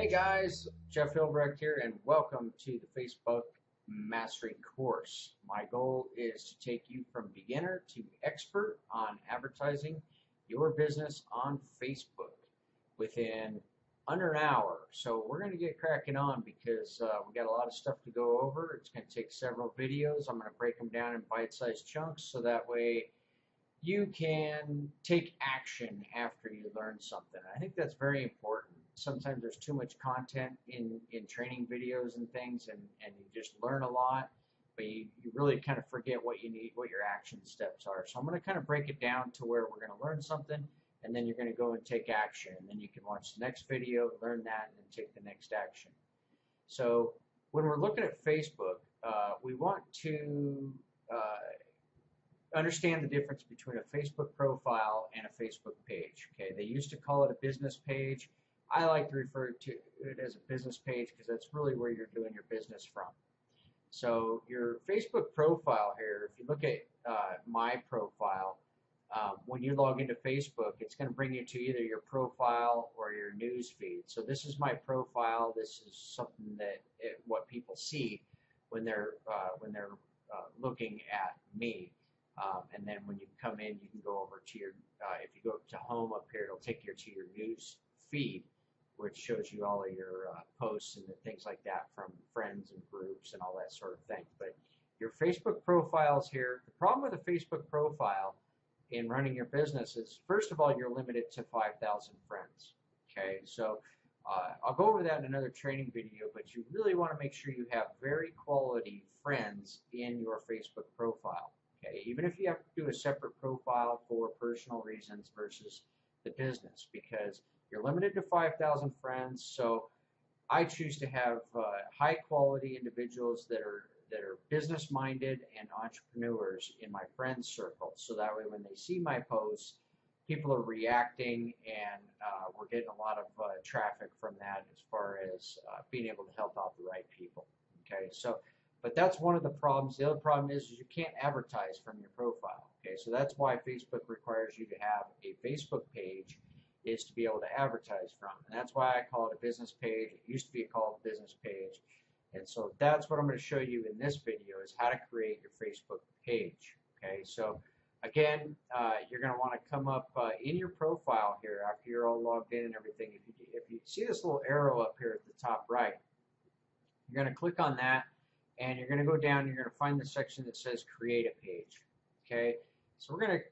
Hey guys, Jeff Hilbrecht here, and welcome to the Facebook Mastery course. My goal is to take you from beginner to expert on advertising your business on Facebook within under an hour. So we're going to get cracking on because we got a lot of stuff to go over. It's going to take several videos. I'm going to break them down in bite-sized chunks so that way you can take action after you learn something. I think that's very important. Sometimes there's too much content in training videos and things, and you just learn a lot, but you really kind of forget what you need, what your action steps are. So I'm going to kind of break it down to where we're going to learn something, and then you're going to go and take action. And then you can watch the next video, learn that, and then take the next action. So when we're looking at Facebook, we want to understand the difference between a Facebook profile and a Facebook page. Okay, they used to call it a business page. I like to refer to it as a business page because that's really where you're doing your business from. So your Facebook profile here, if you look at my profile, when you log into Facebook, it's going to bring you to either your profile or your news feed. So this is my profile. This is something that what people see when they're looking at me. And then when you come in, you can go over to your, if you go to home up here, it'll take you to your news feed, which shows you all of your posts and things like that from friends and groups and all that sort of thing. But your Facebook profiles here, the problem with a Facebook profile in running your business is, first of all, you're limited to 5,000 friends. Okay, so I'll go over that in another training video, but you really want to make sure you have very quality friends in your Facebook profile. Okay, even if you have to do a separate profile for personal reasons versus the business, because you're limited to 5,000 friends. So I choose to have high quality individuals that are business minded and entrepreneurs in my friends circle. So that way, when they see my posts, people are reacting, and we're getting a lot of traffic from that as far as being able to help out the right people. Okay, so. But that's one of the problems. The other problem is you can't advertise from your profile. Okay, so that's why Facebook requires you to have a Facebook page, is to be able to advertise from. And that's why I call it a business page. It used to be called a business page. And so that's what I'm going to show you in this video, is how to create your Facebook page. Okay, so again, you're going to want to come up in your profile here after you're all logged in and everything. If you see this little arrow up here at the top right, you're going to click on that. And you're going to go down, you're going to find the section that says create a page. Okay, so we're going to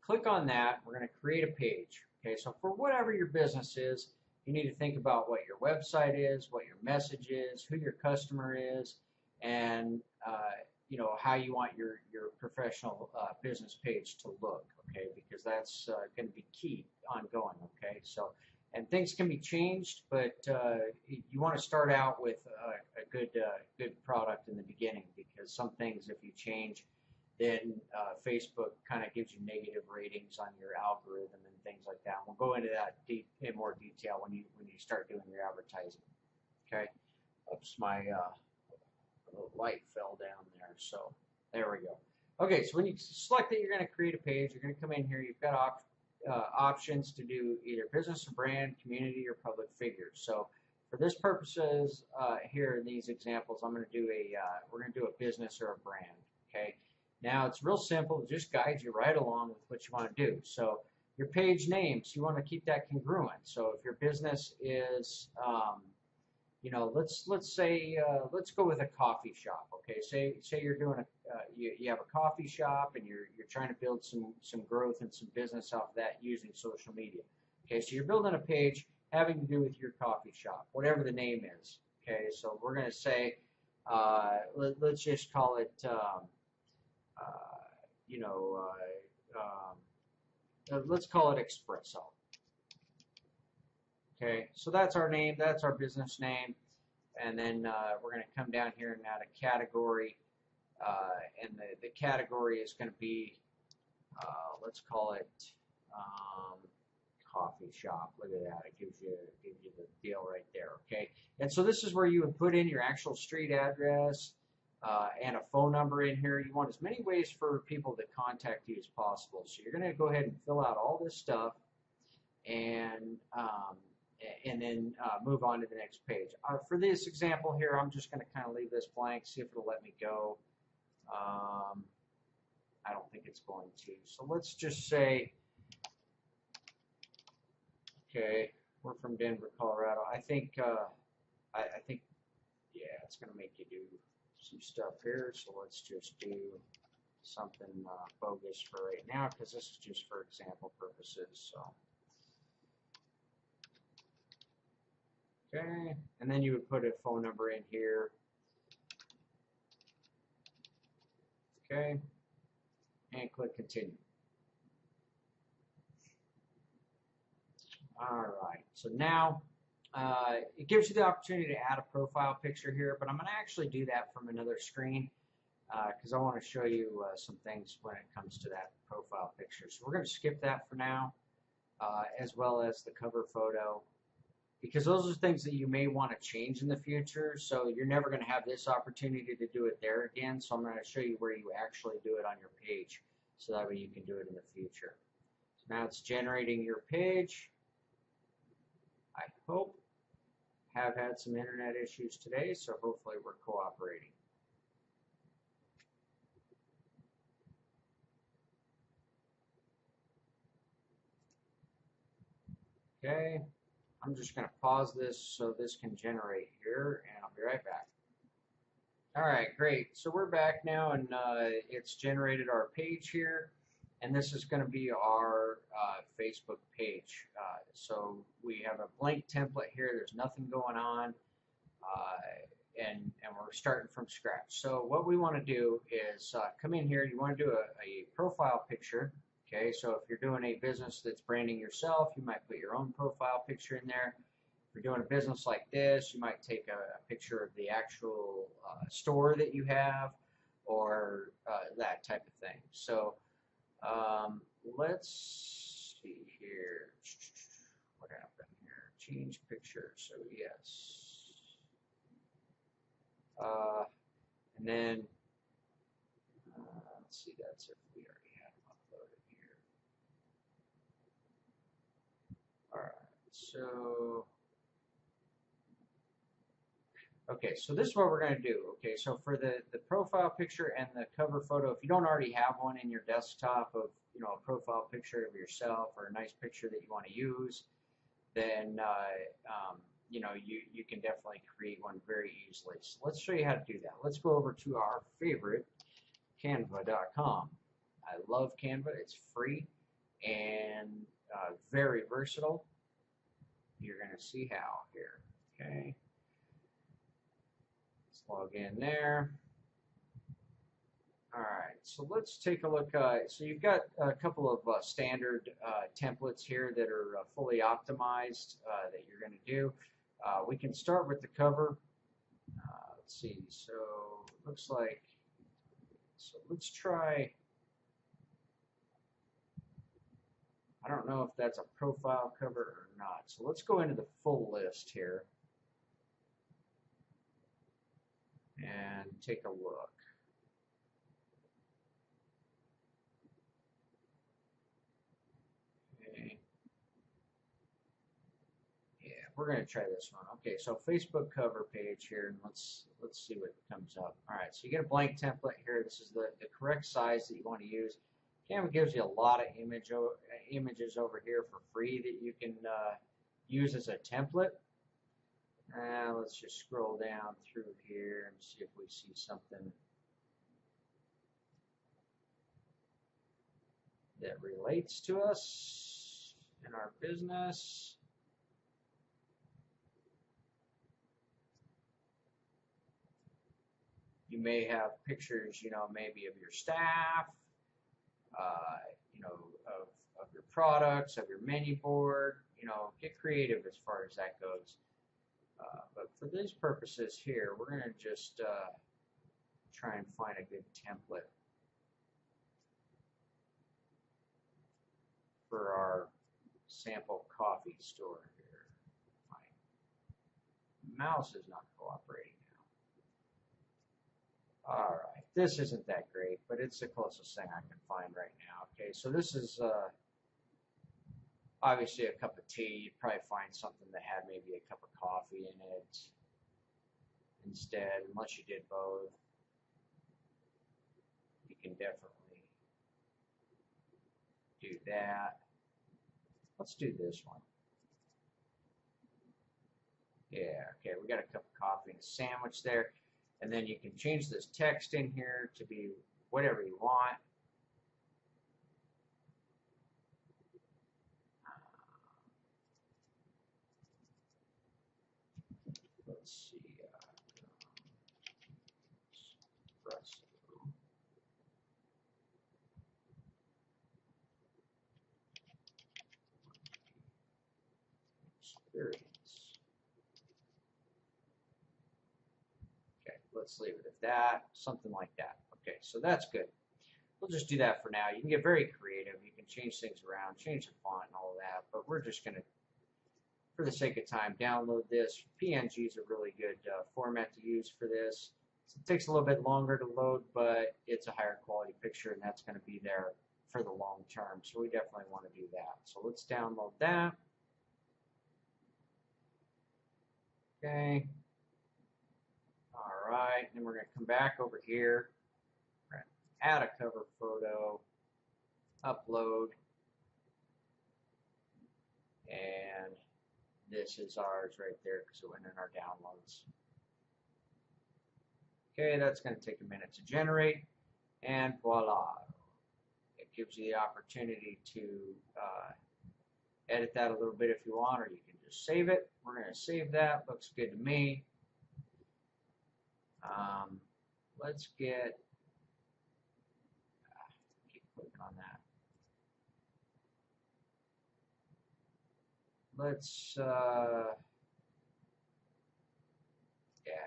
click on that. We're going to create a page. Okay, so for whatever your business is, you need to think about what your website is, what your message is, who your customer is, and you know, how you want your professional business page to look. Okay, because that's going to be key ongoing. Okay, so. And things can be changed, but you want to start out with a good product in the beginning, because some things, if you change, then Facebook kind of gives you negative ratings on your algorithm and things like that. We'll go into that in more detail when you start doing your advertising. Okay. Oops, my light fell down there. So there we go. Okay, so when you select that you're going to create a page, you're going to come in here. You've got options to do either business or brand, community, or public figures. So for this purposes here in these examples, I'm going to do we're going to do a business or a brand. Okay. Now it's real simple. It just guides you right along with what you want to do. So your page names, you want to keep that congruent. So if your business is, you know, let's say let's go with a coffee shop. Okay, say you're doing you have a coffee shop, and you're trying to build some growth and some business off of that using social media. Okay, so you're building a page having to do with your coffee shop, whatever the name is. Okay, so we're going to say let's just call it you know let's call it Espresso. Okay, so that's our name, that's our business name, and then we're going to come down here and add a category, and the category is going to be, let's call it coffee shop. Look at that, it gives you the deal right there. Okay, and so this is where you would put in your actual street address and a phone number in here. You want as many ways for people to contact you as possible. So you're going to go ahead and fill out all this stuff, and and then move on to the next page. For this example here, I'm just going to kind of leave this blank, see if it'll let me go. I don't think it's going to. So let's just say, okay, we're from Denver, Colorado. I think, I think, yeah, it's going to make you do some stuff here. So let's just do something bogus for right now, because this is just for example purposes. So, okay, and then you would put a phone number in here. Okay, and click continue. All right, so now it gives you the opportunity to add a profile picture here, but I'm going to actually do that from another screen because I want to show you some things when it comes to that profile picture. So we're going to skip that for now, as well as the cover photo, because those are things that you may want to change in the future. So you're never going to have this opportunity to do it there again. So I'm going to show you where you actually do it on your page, so that way you can do it in the future. So now it's generating your page. I hope. Have had some internet issues today, so hopefully we're cooperating. Okay, I'm just going to pause this so this can generate here, and I'll be right back. All right, great. So we're back now, and it's generated our page here, and this is going to be our Facebook page. So we have a blank template here. There's nothing going on, and we're starting from scratch. So what we want to do is come in here. You want to do a profile picture. Okay, so if you're doing a business that's branding yourself, you might put your own profile picture in there. If you're doing a business like this, you might take a picture of the actual store that you have, or that type of thing. So let's see here. What happened here? Change picture. So yes. And then let's see. That's if we already had them uploaded here. All right. So. Okay, so this is what we're going to do. Okay, so for the profile picture and the cover photo, if you don't already have one in your desktop of, you know, a profile picture of yourself or a nice picture that you want to use, then you know, you can definitely create one very easily. So let's show you how to do that. Let's go over to our favorite, Canva.com. I love Canva. It's free and very versatile. You're going to see how here. Okay. Log in there. All right, so let's take a look. So you've got a couple of standard templates here that are fully optimized that you're going to do. We can start with the cover. Let's see. So it looks like. So let's try. I don't know if that's a profile cover or not. So let's go into the full list here and take a look. Okay. Yeah, we're going to try this one. Okay, so Facebook cover page here, and let's see what comes up. All right, so you get a blank template here. This is the correct size that you want to use. Canva gives you a lot of images over here for free that you can use as a template. Let's just scroll down through here and see if we see something that relates to us in our business. You may have pictures, you know, maybe of your staff, you know, of your products, of your menu board. You know, get creative as far as that goes. But for these purposes here, we're going to just try and find a good template for our sample coffee store here. My mouse is not cooperating now. All right, this isn't that great, but it's the closest thing I can find right now. Okay, so this is Obviously, a cup of tea, you'd probably find something that had maybe a cup of coffee in it instead, unless you did both. You can definitely do that. Let's do this one. Yeah, okay, we got a cup of coffee and a sandwich there. And then you can change this text in here to be whatever you want. Let's see. Experience. Okay, let's leave it at that. Something like that. Okay, so that's good. We'll just do that for now. You can get very creative. You can change things around, change the font and all that, but we're just going to, for the sake of time, download this. PNG is a really good format to use for this. It takes a little bit longer to load, but it's a higher quality picture, and that's going to be there for the long term. So we definitely want to do that. So let's download that. Okay. All right. Then we're going to come back over here. We're going to add a cover photo, upload, and this is ours right there because it went in our downloads. Okay, that's going to take a minute to generate, and voila. It gives you the opportunity to edit that a little bit if you want, or you can just save it. We're going to save that. Looks good to me. Let's get, keep clicking on that. Let's, yeah,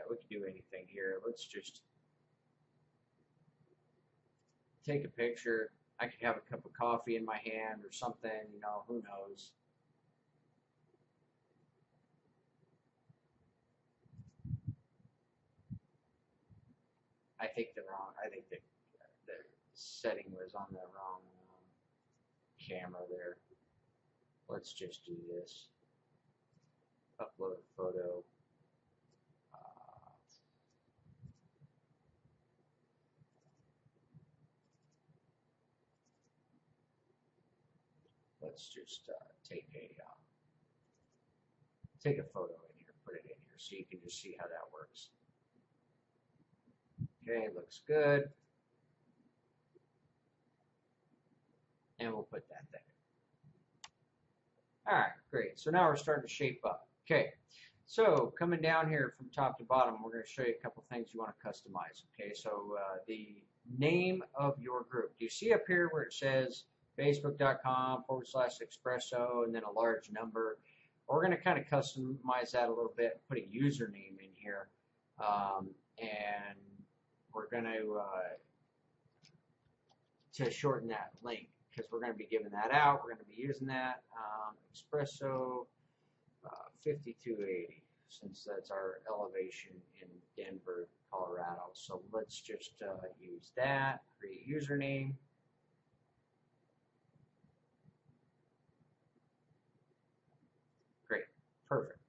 we can do anything here. Let's just take a picture. I could have a cup of coffee in my hand or something, you know, who knows. I think the setting was on the wrong camera there. Let's just do this. Upload a photo. Let's just take a photo in here, put it in here, so you can just see how that works. Okay, looks good. And we'll put that there. All right, great. So now we're starting to shape up. Okay, so coming down here from top to bottom, we're going to show you a couple things you want to customize. Okay, so the name of your group. Do you see up here where it says facebook.com/Expresso and then a large number? We're going to kind of customize that a little bit, put a username in here, and we're going to shorten that link because we're going to be giving that out. We're going to be using that Expresso 5280 since that's our elevation in Denver, Colorado. So let's just use that, create username. Great, perfect.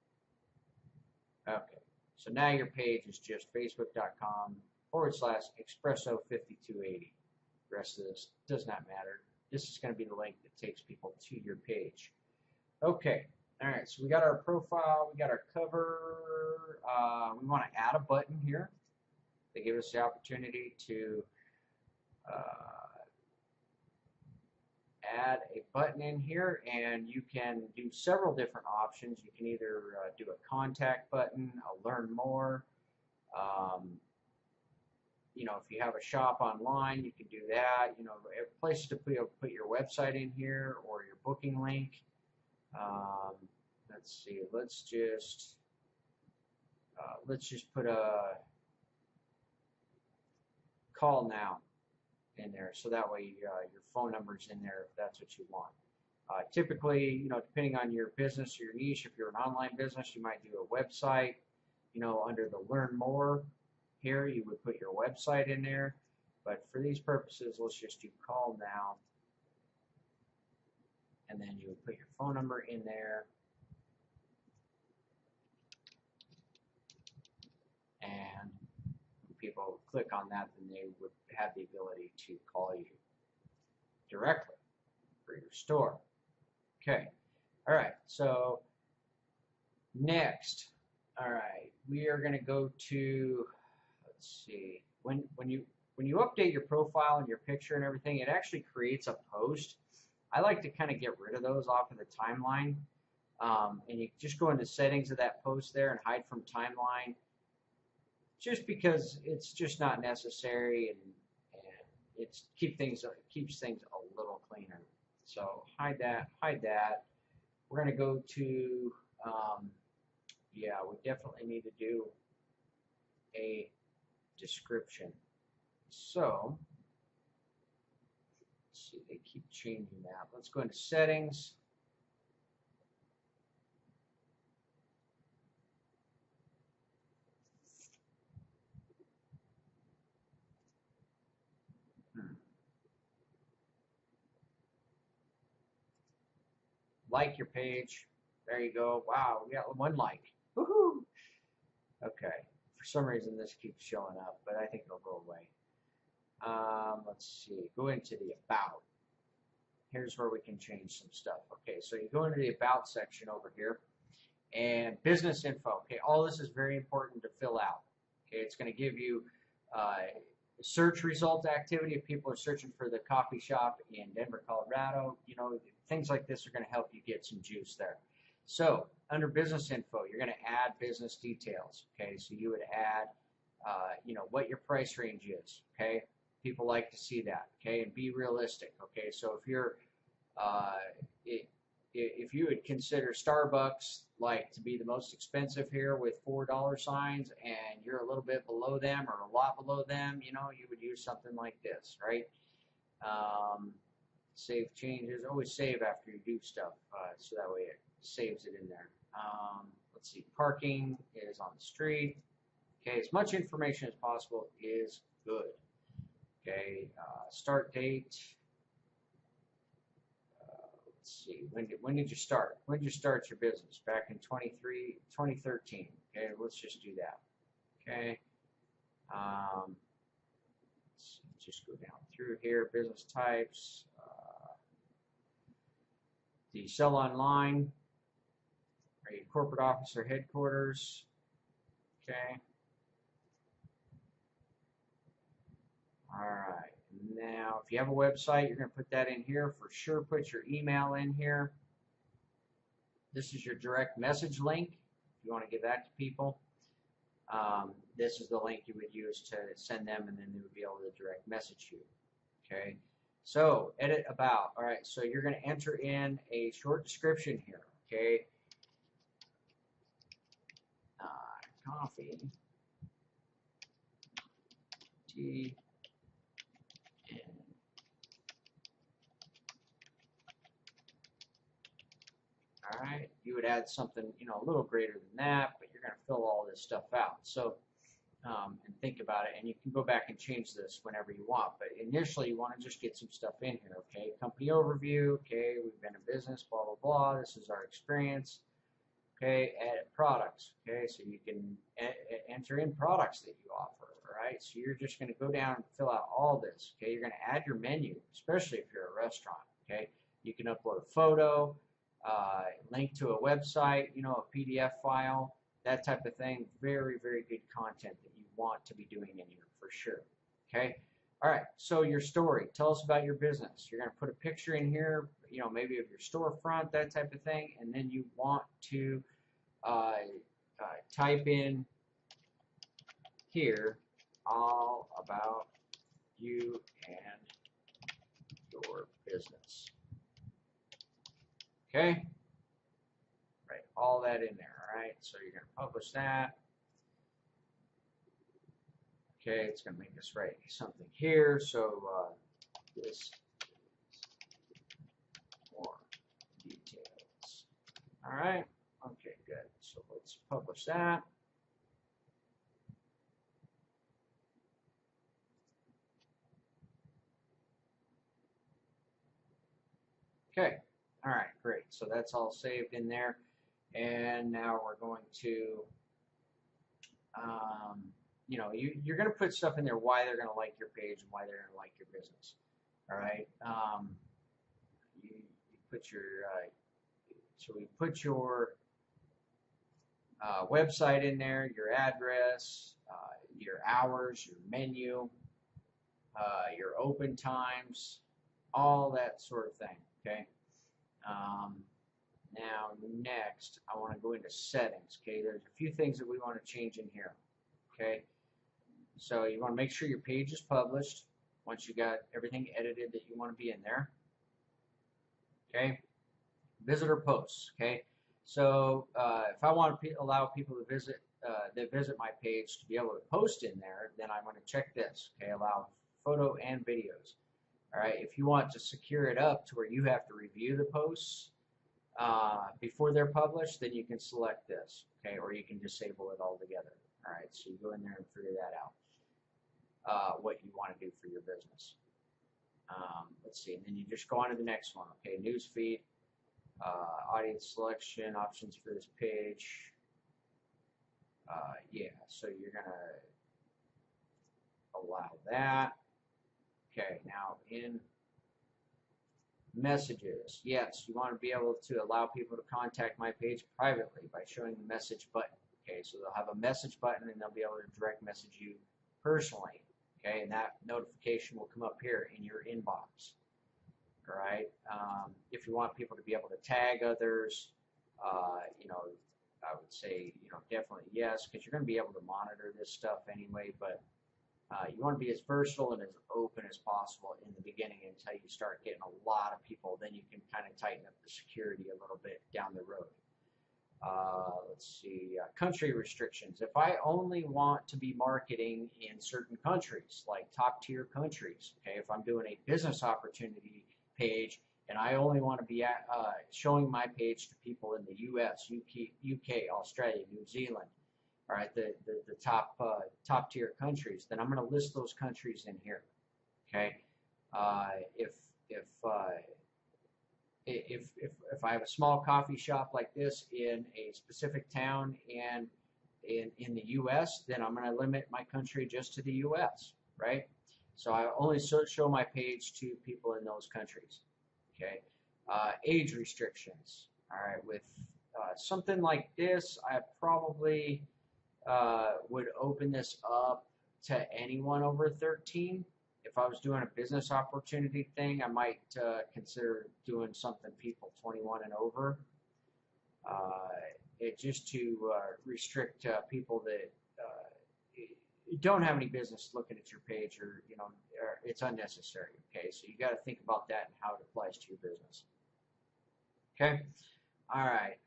Okay, so now your page is just facebook.com/Expresso5280. The rest of this does not matter. This is going to be the link that takes people to your page. Okay, all right, so we got our profile, we got our cover. We want to add a button here. They give us the opportunity to add a button in here, and you can do several different options. You can either do a contact button, a learn more. You know, if you have a shop online, you can do that. You know, places to put your website in here or your booking link. Let's see. Let's just put a call now in there, so that way your phone number's in there if that's what you want. Typically, you know, depending on your business or your niche, if you're an online business, you might do a website. You know, under the Learn More here, you would put your website in there. But for these purposes, let's just do call now. and then you would put your phone number in there, and when people click on that, then they would have the ability to call you directly for your store. Okay, all right, so next, all right, we are going to go to, let's see, when you update your profile and your picture and everything, it actually creates a post. I like to kind of get rid of those off of the timeline, and you just go into settings of that post there and hide from timeline, just because it's just not necessary, and it's keeps things a little cleaner. So hide that. We're going to go to, yeah, we definitely need to do a description. So, let's see, they keep changing that. Let's go into settings. Like your page. There you go. Wow, we got one like. Woohoo! Okay. For some reason, this keeps showing up, but I think it'll go away. Let's see. Go into the About. Here's where we can change some stuff. Okay, so you go into the About section over here, and business info. Okay, all this is very important to fill out. Okay, it's going to give you search result activity if people are searching for the coffee shop in Denver, Colorado. You know, things like this are going to help you get some juice there. So under business info, you're going to add business details. Okay, so you would add, you know, what your price range is. Okay, people like to see that. Okay, and be realistic. Okay, so if you're, if you would consider Starbucks like to be the most expensive here with $4 signs, and you're a little bit below them or a lot below them, you know, you would use something like this, right? Save changes. Always save after you do stuff, so that way it saves it in there. Let's see. Parking is on the street. Okay, as much information as possible is good. Okay, start date. Let's see. When did you start? When did you start your business? Back in 2013. Okay, let's just do that. Okay. Let's just go down through here. Business types. Do you sell online? Are you corporate office or headquarters? Okay. All right. Now, if you have a website, you're going to put that in here. For sure, put your email in here. This is your direct message link, if you want to give that to people. This is the link you would use to send them, and then they would be able to direct message you. Okay. So, edit about. All right. So, you're going to enter in a short description here. Okay. Coffee, tea, and all right, you would add something, you know, a little greater than that, but you're going to fill all this stuff out. So, and think about it, and you can go back and change this whenever you want. But initially, you want to just get some stuff in here. Okay, company overview. Okay, we've been in business, blah blah blah. This is our experience. Okay, add products. Okay, so you can enter in products that you offer. All right, so you're just going to go down and fill out all this. Okay, you're going to add your menu, especially if you're a restaurant. Okay, you can upload a photo, link to a website, you know, a PDF file, that type of thing. Very, very good content that you want to be doing in here for sure. Okay, all right, so your story. Tell us about your business. You're going to put a picture in here, you know, maybe of your storefront, that type of thing, and then you want to type in here all about you and your business. Okay? Right, all that in there, all right? So you're going to publish that. Okay, it's going to make us write something here. So this is more details. All right. Okay, good. So let's publish that. Okay. All right, great. So that's all saved in there. And now we're going to, you're going to put stuff in there why they're going to like your page and why they're going to like your business. All right. You put your, so we put your website in there, your address, your hours, your menu, your open times, all that sort of thing. Okay. Now next, I want to go into settings. Okay, there's a few things that we want to change in here. Okay, so you want to make sure your page is published once you got everything edited that you want to be in there. Okay, visitor posts. Okay, so if I want to allow people to visit my page to be able to post in there, then I'm going to check this. Okay, allow photo and videos. All right, if you want to secure it up to where you have to review the posts before they're published, then you can select this, okay, or you can disable it altogether. All right, so you go in there and figure that out, what you want to do for your business. Let's see, and then you just go on to the next one, okay, news feed, audience selection, options for this page. Yeah, so you're going to allow that. Okay, now in messages, yes, you want to be able to allow people to contact my page privately by showing the message button. Okay, so they'll have a message button and they'll be able to direct message you personally. Okay, and that notification will come up here in your inbox. All right, if you want people to be able to tag others, I would say, definitely yes, because you're going to be able to monitor this stuff anyway, but you want to be as versatile and as open as possible in the beginning until you start getting a lot of people. Then you can kind of tighten up the security a little bit down the road. Let's see, country restrictions. If I only want to be marketing in certain countries, like top tier countries, okay, if I'm doing a business opportunity page and I only want to be showing my page to people in the US, UK, Australia, New Zealand, all right, the top tier countries, then I'm going to list those countries in here. Okay, if I have a small coffee shop like this in a specific town and in the U.S., then I'm going to limit my country just to the U.S. Right? So I only show my page to people in those countries. Okay, age restrictions. All right, with something like this, I probably would open this up to anyone over 13. If I was doing a business opportunity thing, I might consider doing something people 21 and over. Just to restrict people that don't have any business looking at your page, or it's unnecessary. Okay, so you got to think about that and how it applies to your business. Okay. All right,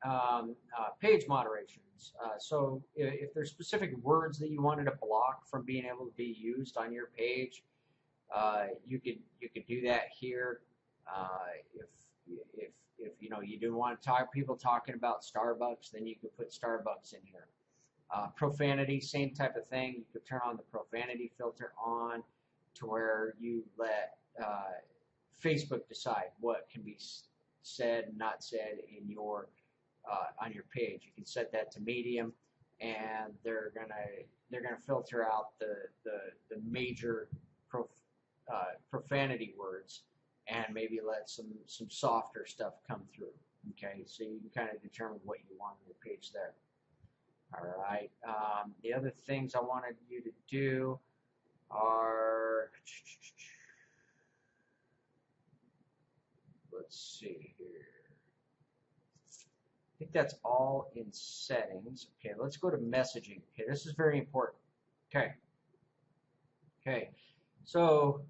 page moderations. So if there's specific words that you wanted to block from being able to be used on your page, you could do that here. If you didn't want people talking about Starbucks, then you could put Starbucks in here. Profanity, same type of thing. You could turn on the profanity filter on to where you let Facebook decide what can be said and not said in your on your page. You can set that to medium, and they're gonna filter out the major profanity words, and maybe let some softer stuff come through. Okay, so you can kind of determine what you want on your page there. All right. The other things I wanted you to do are, let's see here. I think that's all in settings. Okay, let's go to messaging. Okay, this is very important. Okay. Okay. So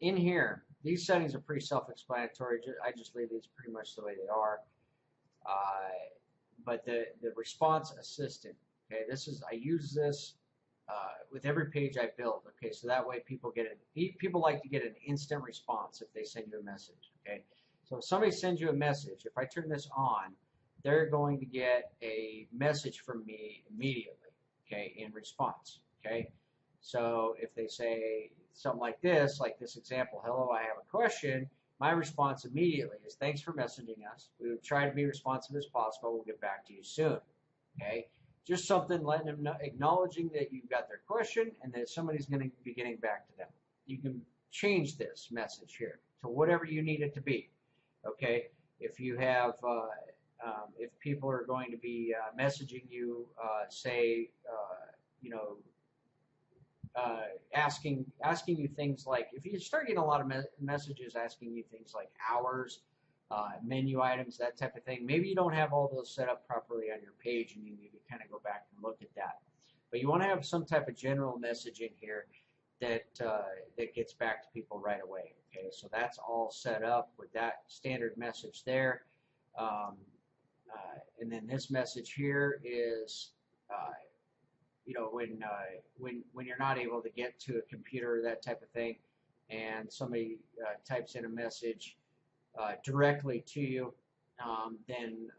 in here, these settings are pretty self-explanatory. I just leave these pretty much the way they are. But the response assistant, okay, I use this with every page I build. Okay, so that way people like to get an instant response if they send you a message. Okay, so if somebody sends you a message, if I turn this on, they're going to get a message from me immediately. Okay, in response. Okay, so if they say something like this example, hello, I have a question, my response immediately is, thanks for messaging us. We would try to be responsive as possible. We'll get back to you soon. Okay? Just something letting them know, acknowledging that you've got their question and that somebody's going to be getting back to them. You can change this message here to whatever you need it to be. Okay? If you have, if people are going to be messaging you, say, you know, asking you things like, if you start getting a lot of messages asking you things like hours, menu items, that type of thing, maybe you don't have all those set up properly on your page and you need to kind of go back and look at that. But you want to have some type of general messaging here that that gets back to people right away. Okay, so that's all set up with that standard message there. And then this message here is, you know, when you're not able to get to a computer, that type of thing, and somebody types in a message directly to you, then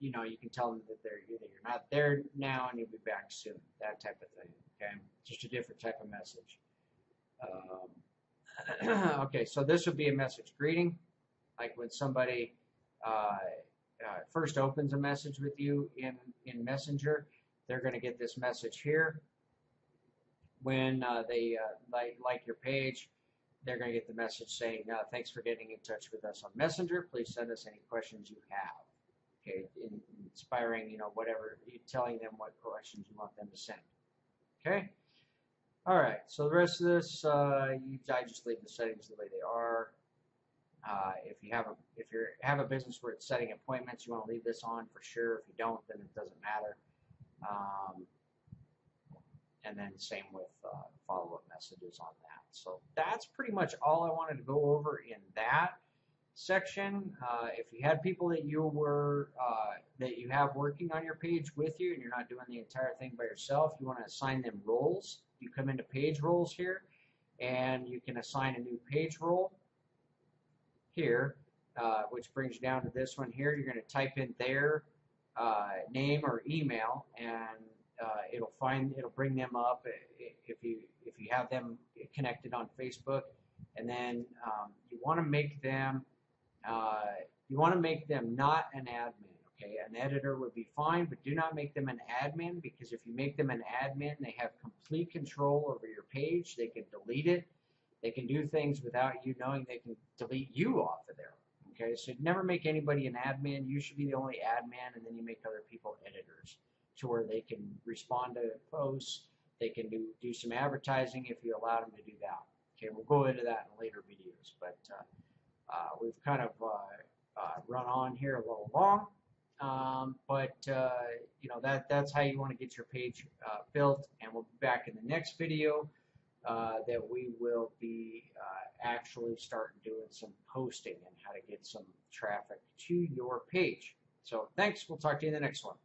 you know, you can tell them that you're not there now and you'll be back soon. That type of thing. Okay, just a different type of message. Okay, so this would be a message greeting, like when somebody first opens a message with you in Messenger. They're going to get this message here. When they like your page, they're going to get the message saying, thanks for getting in touch with us on Messenger. Please send us any questions you have. Okay, inspiring, you know, whatever, telling them what questions you want them to send. Okay? All right, so the rest of this, I just leave the settings the way they are. If you have a business where it's setting appointments, you want to leave this on for sure. If you don't, then it doesn't matter. And then same with follow-up messages on that. So that's pretty much all I wanted to go over in that section. If you had people that you have working on your page with you and you're not doing the entire thing by yourself, you want to assign them roles. You come into page roles here and you can assign a new page role here, which brings you down to this one here. You're going to type in their name or email, and it'll bring them up if you have them connected on Facebook. And then you want to make them not an admin. Okay, an editor would be fine, but do not make them an admin, because if you make them an admin, they have complete control over your page. They can delete it. They can do things without you knowing. They can delete you off of there. Okay, so never make anybody an admin. You should be the only admin, and then you make other people editors to where they can respond to posts. They can do some advertising if you allow them to do that. Okay, we'll go into that in later videos, but we've kind of run on here a little long. But you know, that's how you want to get your page built, and we'll be back in the next video that we will be actually starting doing some posting and how to get some traffic to your page. So thanks. We'll talk to you in the next one.